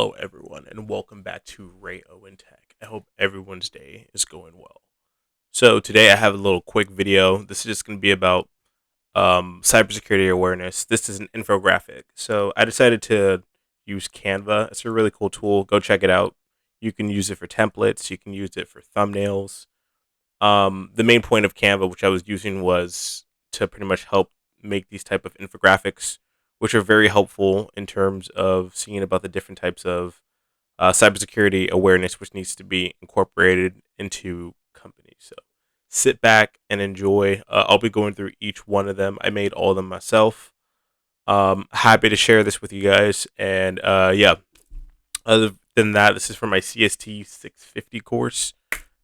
Hello, everyone, and welcome back to Ray Owen Tech. I hope everyone's day is going well. So, today I have a little quick video. This is just going to be about cybersecurity awareness. This is an infographic. So, I decided to use Canva. It's a really cool tool. Go check it out. You can use it for templates, you can use it for thumbnails. The main point of Canva, which I was using, was to pretty much help make these type of infographics, which are very helpful in terms of seeing about the different types of cybersecurity awareness, which needs to be incorporated into companies. So sit back and enjoy. I'll be going through each one of them. I made all of them myself. Happy to share this with you guys. And yeah, other than that, this is for my CST 650 course.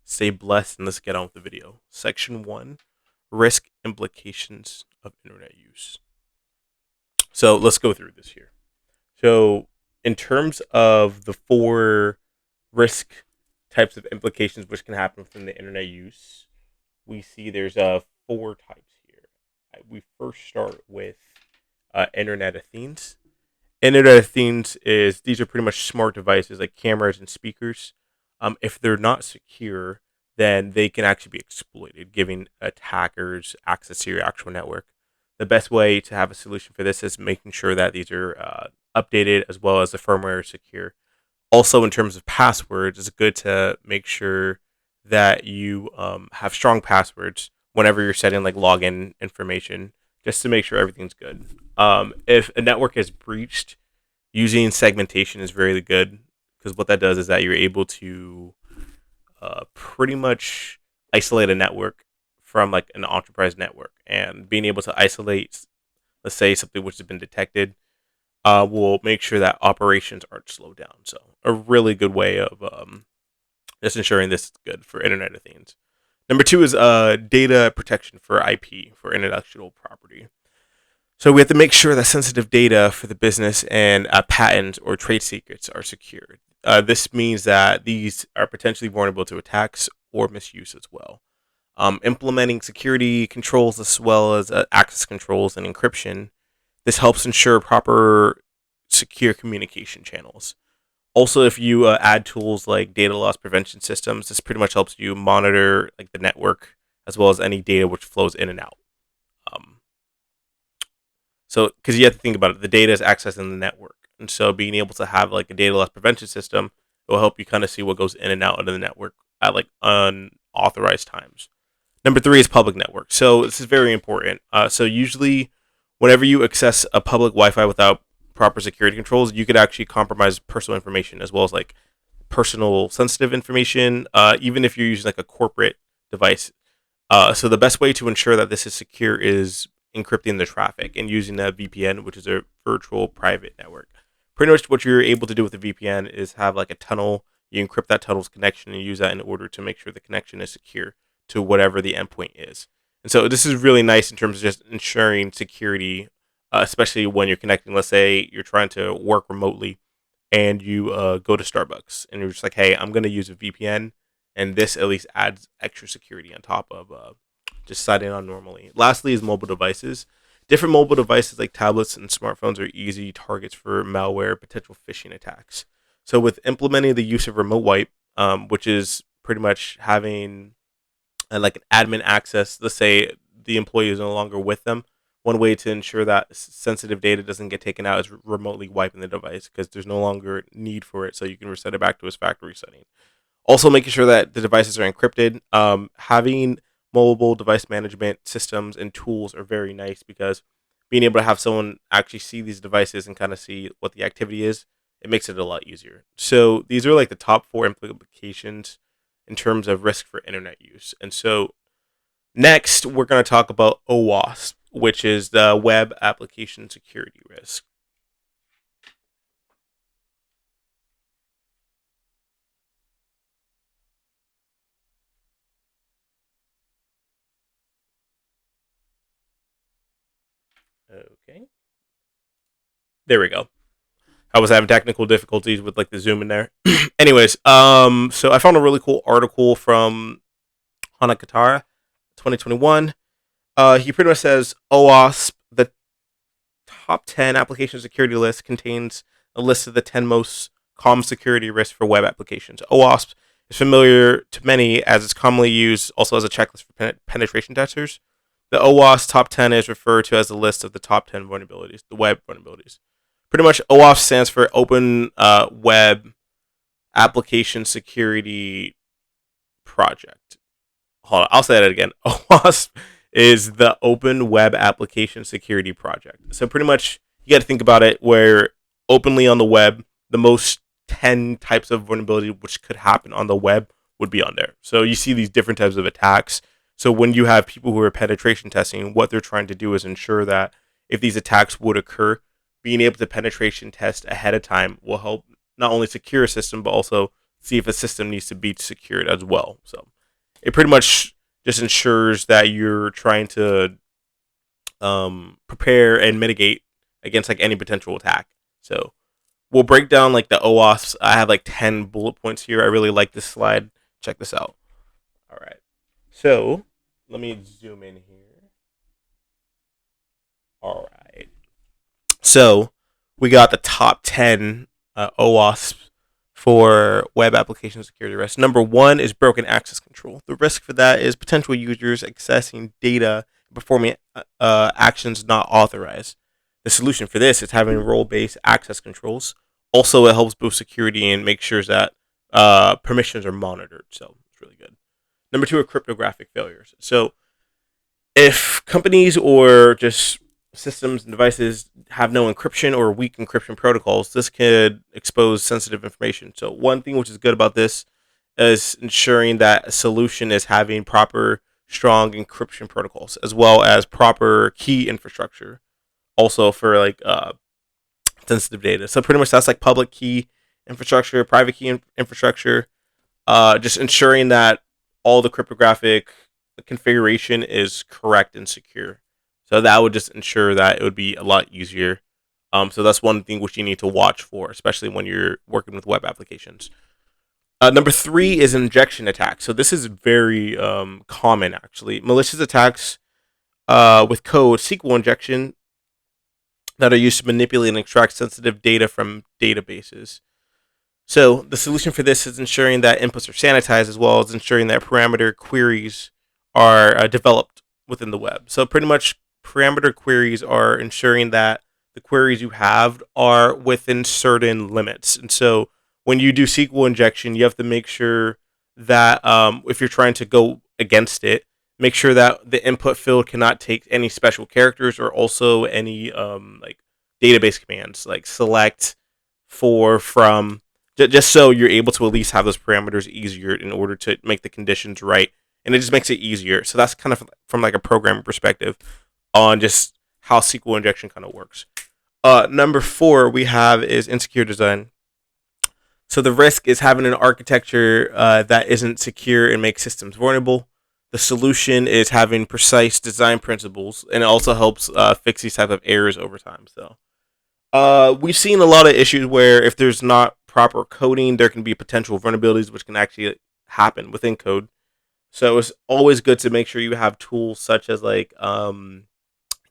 Stay blessed and let's get on with the video. Section 1, risk implications of internet use. So let's go through this here. So in terms of the four risk types of implications which can happen from the internet use, we see there's four types here. We first start with Internet of Things. Internet of Things is these are pretty much smart devices like cameras and speakers. If they're not secure, then they can actually be exploited, giving attackers access to your actual network. The best way to have a solution for this is making sure that these are updated as well as the firmware is secure. Also, in terms of passwords, it's good to make sure that you have strong passwords whenever you're setting like login information, just to make sure everything's good. If a network is breached, using segmentation is very good because what that does is that you're able to pretty much isolate a network from like an enterprise network, and being able to isolate, let's say, something which has been detected, will make sure that operations aren't slowed down. So a really good way of just ensuring this is good for Internet of Things. Number two is data protection for IP, for intellectual property. So we have to make sure that sensitive data for the business and patents or trade secrets are secured. This means that these are potentially vulnerable to attacks or misuse as well. Implementing security controls as well as access controls and encryption. This helps ensure proper secure communication channels. Also, if you add tools like data loss prevention systems, this pretty much helps you monitor like the network as well as any data which flows in and out. Um, so, because you have to think about it, the data is accessing the network, and so being able to have like a data loss prevention system will help you kind of see what goes in and out of the network at like unauthorized times. Number three is public network. So this is very important. So usually, whenever you access a public Wi-Fi without proper security controls, you could actually compromise personal information as well as like personal sensitive information. Even if you're using like a corporate device. So the best way to ensure that this is secure is encrypting the traffic and using a VPN, which is a virtual private network. Pretty much what you're able to do with a VPN is have like a tunnel. You encrypt that tunnel's connection and use that in order to make sure the connection is secure to whatever the endpoint is. And so this is really nice in terms of just ensuring security, especially when you're connecting. Let's say you're trying to work remotely and you go to Starbucks and you're just like, hey, I'm going to use a VPN. And this at least adds extra security on top of just signing on normally. Lastly is mobile devices. Different mobile devices like tablets and smartphones are easy targets for malware, potential phishing attacks. So with implementing the use of remote wipe, which is pretty much having like an admin access. Let's say the employee is no longer with them. One way to ensure that sensitive data doesn't get taken out is remotely wiping the device because there's no longer need for it, so you can reset it back to its factory setting. Also, making sure that the devices are encrypted. Having mobile device management systems and tools are very nice because being able to have someone actually see these devices and kind of see what the activity is, it makes it a lot easier. So these are like the top four implications in terms of risk for internet use. And so next, we're going to talk about OWASP, which is the Web Application Security Risk. Okay, there we go. I was having technical difficulties with like the zoom in there. Anyways, so I found a really cool article from Hanakatara, 2021. He pretty much says OWASP, the top 10 application security list, contains a list of the 10 most common security risk for web applications. OWASP is familiar to many as it's commonly used also as a checklist for penetration testers. The OWASP top 10 is referred to as the list of the top 10 vulnerabilities, the web vulnerabilities. Pretty much, OWASP stands for Open Web Application Security Project. Hold on, I'll say that again. OWASP is the Open Web Application Security Project. So pretty much, you got to think about it where openly on the web, the most 10 types of vulnerability which could happen on the web would be on there. So you see these different types of attacks. So when you have people who are penetration testing, what they're trying to do is ensure that if these attacks would occur, being able to penetration test ahead of time will help not only secure a system, but also see if a system needs to be secured as well. So it pretty much just ensures that you're trying to prepare and mitigate against like any potential attack. So we'll break down like the OWASPs. I have like 10 bullet points here. I really like this slide. Check this out. All right. So let me zoom in here. All right. So we got the top 10 OWASPs for web application security risks. Number 1 is broken access control. The risk for that is potential users accessing data and performing actions not authorized. The solution for this is having role-based access controls. Also, it helps boost security and make sure that permissions are monitored. So it's really good. Number 2 are cryptographic failures. So if companies or just systems and devices have no encryption or weak encryption protocols, this could expose sensitive information. So one thing which is good about this is ensuring that a solution is having proper, strong encryption protocols as well as proper key infrastructure. Also for like sensitive data. So pretty much that's like public key infrastructure, private key infrastructure. Just ensuring that all the cryptographic configuration is correct and secure. So that would just ensure that it would be a lot easier. So that's one thing which you need to watch for, especially when you're working with web applications. Number 3 is injection attacks. So this is very common, actually. Malicious attacks with code SQL injection that are used to manipulate and extract sensitive data from databases. So the solution for this is ensuring that inputs are sanitized as well as ensuring that parameter queries are developed within the web. So pretty much parameter queries are ensuring that the queries you have are within certain limits. And so when you do SQL injection, you have to make sure that if you're trying to go against it, make sure that the input field cannot take any special characters or also any like database commands like select, for, from, just so you're able to at least have those parameters easier in order to make the conditions right. And it just makes it easier. So that's kind of from like a programming perspective on just how SQL injection kind of works. Number 4 we have is insecure design. So the risk is having an architecture that isn't secure and makes systems vulnerable. The solution is having precise design principles, and it also helps fix these type of errors over time. So we've seen a lot of issues where if there's not proper coding, there can be potential vulnerabilities which can actually happen within code. So it's always good to make sure you have tools such as like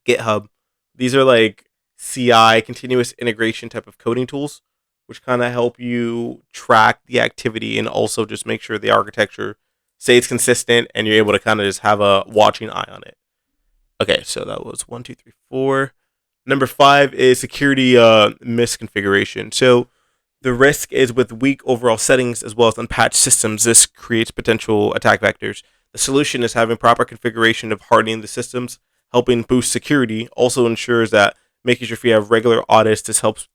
GitHub. These are like CI, continuous integration type of coding tools, which kind of help you track the activity and also just make sure the architecture stays consistent and you're able to kind of just have a watching eye on it. Okay, so that was 1, 2, 3, 4. Number 5 is security misconfiguration. So the risk is with weak overall settings as well as unpatched systems. This creates potential attack vectors. The solution is having proper configuration of hardening the systems, helping boost security. Also ensures that making sure if you have regular audits, this helps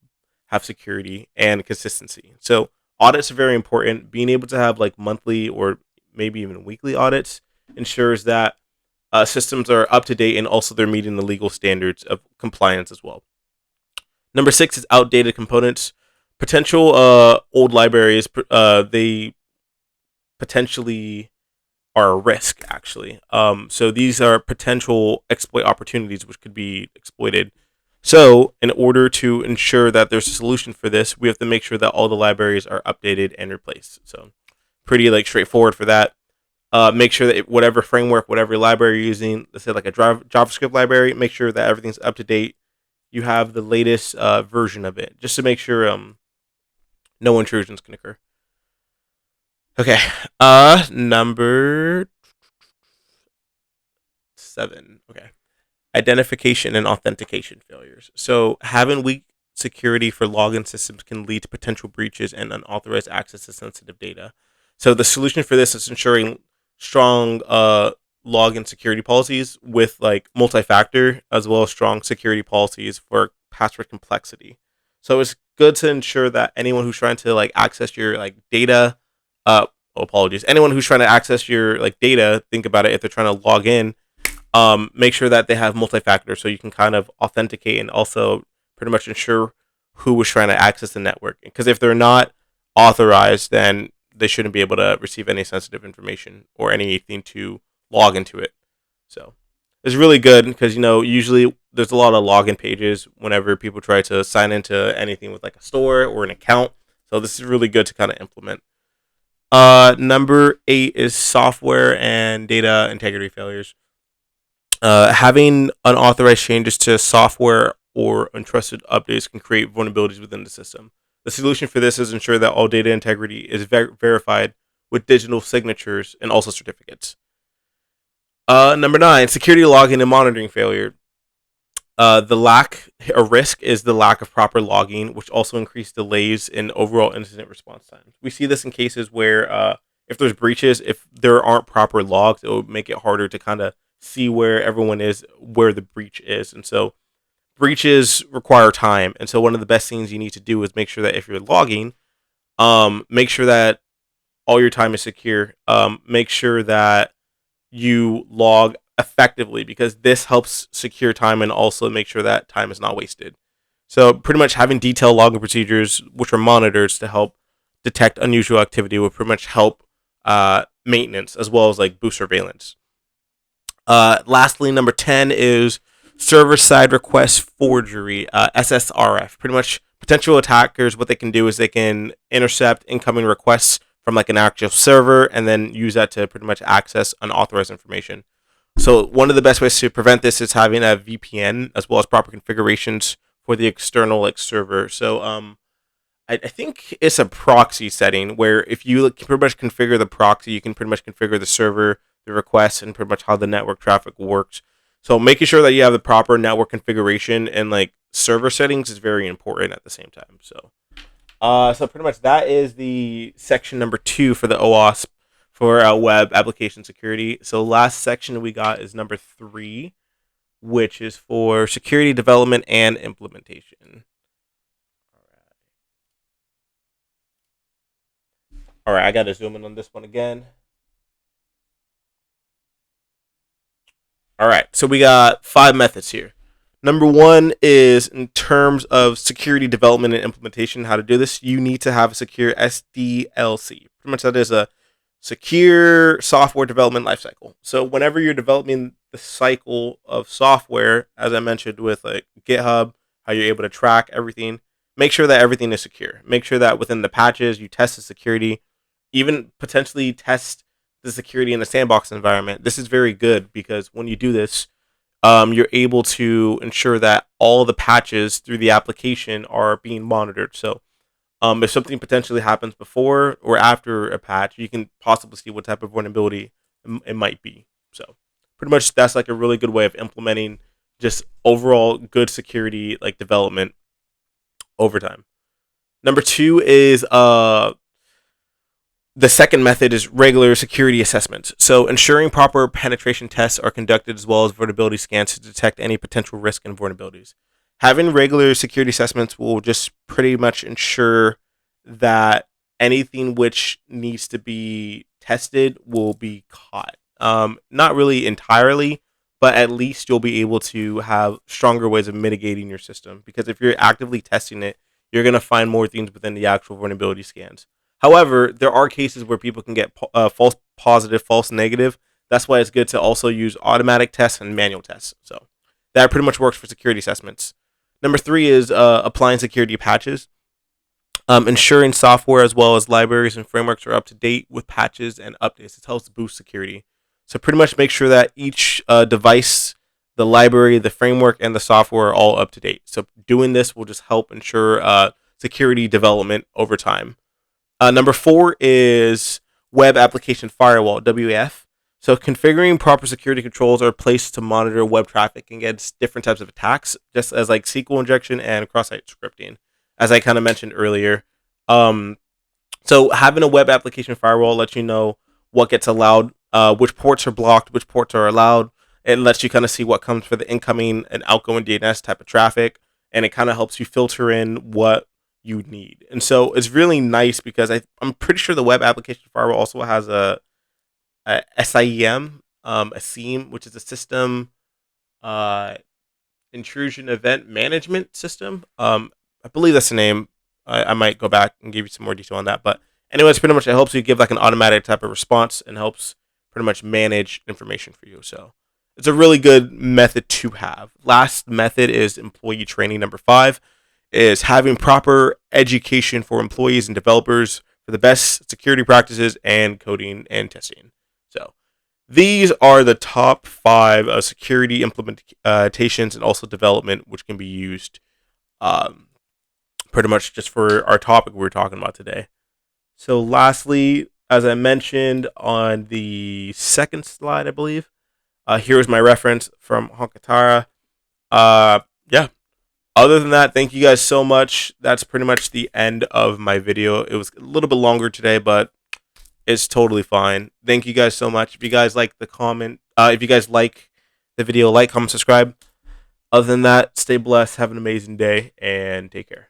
have security and consistency. So audits are very important. Being able to have like monthly or maybe even weekly audits ensures that systems are up to date and also they're meeting the legal standards of compliance as well. Number 6 is outdated components. Potential old libraries, they potentially are a risk, actually. So these are potential exploit opportunities which could be exploited. So in order to ensure that there's a solution for this, we have to make sure that all the libraries are updated and replaced. So pretty like straightforward for that. Make sure that whatever framework, whatever library you're using, let's say like a JavaScript library, make sure that everything's up to date. You have the latest version of it, just to make sure No intrusions can occur. Okay. Number 7. Okay. Identification and authentication failures. So having weak security for login systems can lead to potential breaches and unauthorized access to sensitive data. So the solution for this is ensuring strong login security policies with like multi-factor, as well as strong security policies for password complexity. So it's good to ensure that anyone who's trying to like access your like data, apologies, anyone who's trying to access your like data, think about it, if they're trying to log in, make sure that they have multi-factor so you can kind of authenticate and also pretty much ensure who was trying to access the network. Because if they're not authorized, then they shouldn't be able to receive any sensitive information or anything to log into it. So it's really good because usually there's a lot of login pages whenever people try to sign into anything with like a store or an account. So this is really good to kind of implement. Number 8 is software and data integrity failures. Having unauthorized changes to software or untrusted updates can create vulnerabilities within the system. The solution for this is ensure that all data integrity is verified with digital signatures and also certificates. Number 9, security logging and monitoring failure. The lack or risk is the lack of proper logging, which also increase delays in overall incident response times. We see this in cases where if there's breaches, if there aren't proper logs, it will make it harder to kind of see where everyone is, where the breach is. And so breaches require time. And so one of the best things you need to do is make sure that if you're logging, make sure that all your time is secure. Make sure that you log effectively because this helps secure time and also make sure that time is not wasted. So pretty much having detailed logging procedures, which are monitors to help detect unusual activity, will pretty much help maintenance as well as like boost surveillance. Lastly, number 10 is server-side request forgery, SSRF. Pretty much potential attackers, what they can do is they can intercept incoming requests from like an actual server and then use that to pretty much access unauthorized information. So one of the best ways to prevent this is having a VPN as well as proper configurations for the external like server. So I think it's a proxy setting where if you pretty much configure the proxy, you can pretty much configure the server, the requests, and pretty much how the network traffic works. So making sure that you have the proper network configuration and like server settings is very important at the same time. So pretty much that is the section number 2 for the OWASP for web application security. So last section we got is number 3, which is for security development and implementation. All right, I got to zoom in on this one again. All right, so we got 5 methods here. Number 1 is in terms of security development and implementation, how to do this. You need to have a secure SDLC. Pretty much that is a secure software development lifecycle. So whenever you're developing the cycle of software, as I mentioned with like GitHub, how you're able to track everything, make sure that everything is secure. Make sure that within the patches you test the security, even potentially test the security in a sandbox environment. This is very good because when you do this, you're able to ensure that all the patches through the application are being monitored. So if something potentially happens before or after a patch, you can possibly see what type of vulnerability it might be. So pretty much that's like a really good way of implementing just overall good security like development over time. Number 2 is the second method is regular security assessments. So ensuring proper penetration tests are conducted as well as vulnerability scans to detect any potential risk and vulnerabilities. Having regular security assessments will just pretty much ensure that anything which needs to be tested will be caught. Not really entirely, but at least you'll be able to have stronger ways of mitigating your system. Because if you're actively testing it, you're going to find more things within the actual vulnerability scans. However, there are cases where people can get false positive, false negative. That's why it's good to also use automatic tests and manual tests. So that pretty much works for security assessments. Number 3 is applying security patches. Ensuring software as well as libraries and frameworks are up to date with patches and updates. It helps boost security. So pretty much make sure that each device, the library, the framework, and the software are all up to date. So doing this will just help ensure security development over time. Number 4 is web application firewall (WAF). So configuring proper security controls are placed to monitor web traffic against different types of attacks, just as like SQL injection and cross-site scripting, as I kind of mentioned earlier. Um, so having a web application firewall lets you know what gets allowed, which ports are blocked, which ports are allowed. It lets you kind of see what comes for the incoming and outgoing DNS type of traffic, and it kind of helps you filter in what you need. And so it's really nice because I'm pretty sure the web application firewall also has a SIEM, a SIEM, which is a system uh, intrusion event management system. I believe that's the name. I might go back and give you some more detail on that. But anyways, pretty much it helps you give like an automatic type of response and helps pretty much manage information for you. So it's a really good method to have. Last method is employee training. Number 5 is having proper education for employees and developers for the best security practices and coding and testing. So these are the top 5 security implementations and also development, which can be used um, pretty much just for our topic we're talking about today. So, lastly, as I mentioned on the second slide, I believe, here's my reference from Honkatara. Yeah. Other than that, thank you guys so much. That's pretty much the end of my video. It was a little bit longer today, but it's totally fine. Thank you guys so much. If you guys like the comment, if you guys like the video, like, comment, subscribe. Other than that, stay blessed, have an amazing day, and take care.